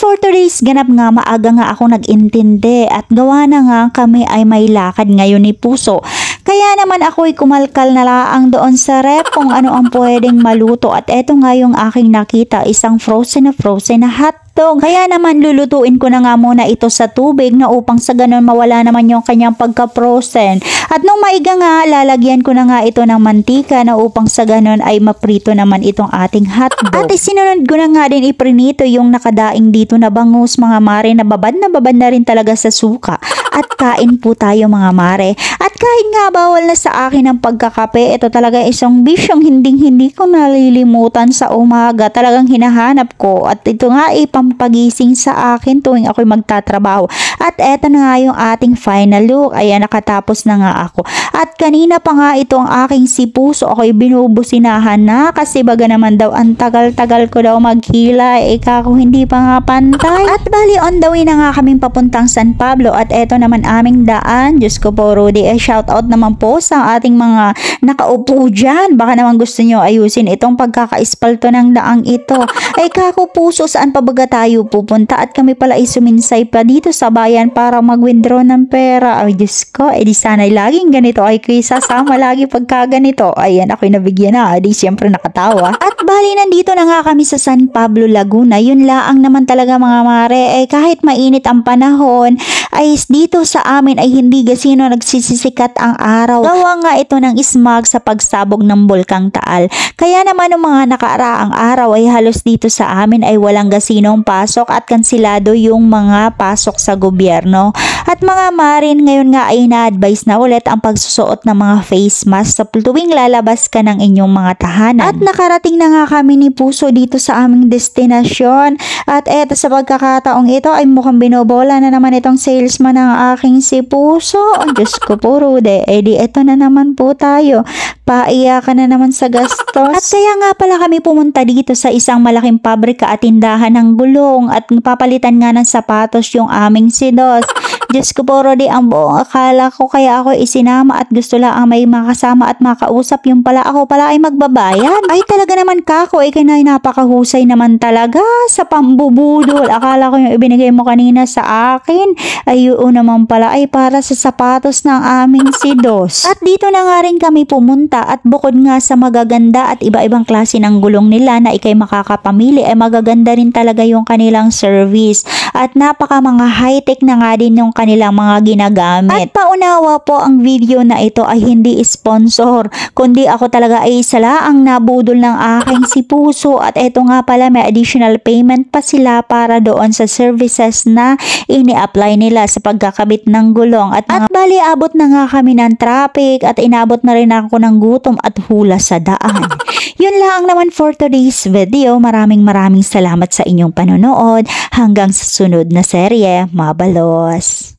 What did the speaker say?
for today's ganap nga, maaga nga ako nag-intindi at gawa na nga kami ay may lakad ngayon ni Puso. Kaya naman ako'y kumalkal na laang doon sa rep kung ano ang pwedeng maluto at eto nga yung aking nakita, isang frozen na hotdog. Kaya naman lulutuin ko na nga muna ito sa tubig na upang sa ganun mawala naman yung kanyang pagka-frozen. At nung maiga nga, lalagyan ko na nga ito ng mantika na upang sa ganun ay maprito naman itong ating hotdog. At sinunod ko na nga din iprinito yung nakadaing dito na bangus mga mare, na babad na rin talaga sa suka. At kain po tayo mga mare. At kahit nga bawal na sa akin ang pagkakape, ito talaga isang bisyong hindi ko nalilimutan sa umaga. Talagang hinahanap ko at ito nga pampagising sa akin tuwing ako'y magtatrabaho. At eto na nga yung ating final look. Ayan, nakatapos na nga ako. At kanina pa nga ito ang aking si Puso, ako'y binubusinahan na kasi baga naman daw ang tagal-tagal ko daw maghilay. Kako hindi pa nga pantay. At bali on the way na nga kaming papuntang San Pablo at eto naman aming daan. Diyos ko po Rudy, shout out naman po sa ating mga nakaupo dyan. Baka naman gusto nyo ayusin itong pagkakaispalto ng daang ito. Kako Puso, saan pa baga tayo pupunta? At kami pala ay suminsay pa dito sa bayan para mag-withdraw ng pera. Ay Diyos ko, di sana'y laging ganito. Ay kuy sasama lagi pagka ganito. Ayan, ako'y nabigyan na. Di siyempre nakatawa. At bali nandito na nga kami sa San Pablo, Laguna. Yun laang naman talaga mga mare. Kahit mainit ang panahon, ay dito sa amin ay hindi gasino nagsisisikat ang araw. Gawa nga ito ng smog sa pagsabog ng Bulkang Taal. Kaya naman ng mga nakaraang araw ay halos dito sa amin ay walang gasinong pasok at kansilado yung mga pasok sa gobyerno. At mga marin, ngayon nga ay na-advise na ulit ang pagsusuot ng mga face mask sa tuwing lalabas ka ng inyong mga tahanan. At nakarating na nga kami ni Puso dito sa aming destinasyon. At eto sa pagkakataong ito ay mukhang binobola na naman itong salesman ng aking si Puso. Oh, Diyos ko po Rude, di eto na naman po tayo. Paiyakan na naman sa gastos. At kaya nga pala kami pumunta dito sa isang malaking pabrika at tindahan ng gulong at papalitan nga ng sapatos yung aming si Dos. Diyos ko po Rudy, ang buong akala ko kaya ako isinama at gusto lang ang may makasama at makausap, yung pala ako pala ay magbabayad. Ay talaga naman kako, kaya napakahusay naman talaga sa pambubudol. Akala ko yung ibinigay mo kanina sa akin ay yun naman pala ay para sa sapatos ng aming si Dos. At dito na nga rin kami pumunta at bukod nga sa magaganda at iba-ibang klase ng gulong nila na ikay makakapamili ay magaganda rin talaga yung kanilang service at napaka mga high-tech na nga din yung kanilang mga ginagamit. At paunawa po, ang video na ito ay hindi sponsor, kundi ako talaga ay salaang nabudol ng aking si Puso at eto nga pala may additional payment pa sila para doon sa services na ini-apply nila sa pagkakabit ng gulong. At bali abot na nga kami ng traffic at inabot na rin ako ng gutom at hula sa daan. Yun lang naman for today's video. Maraming salamat sa inyong panonood. Hanggang sa sunod na serye, mabalos!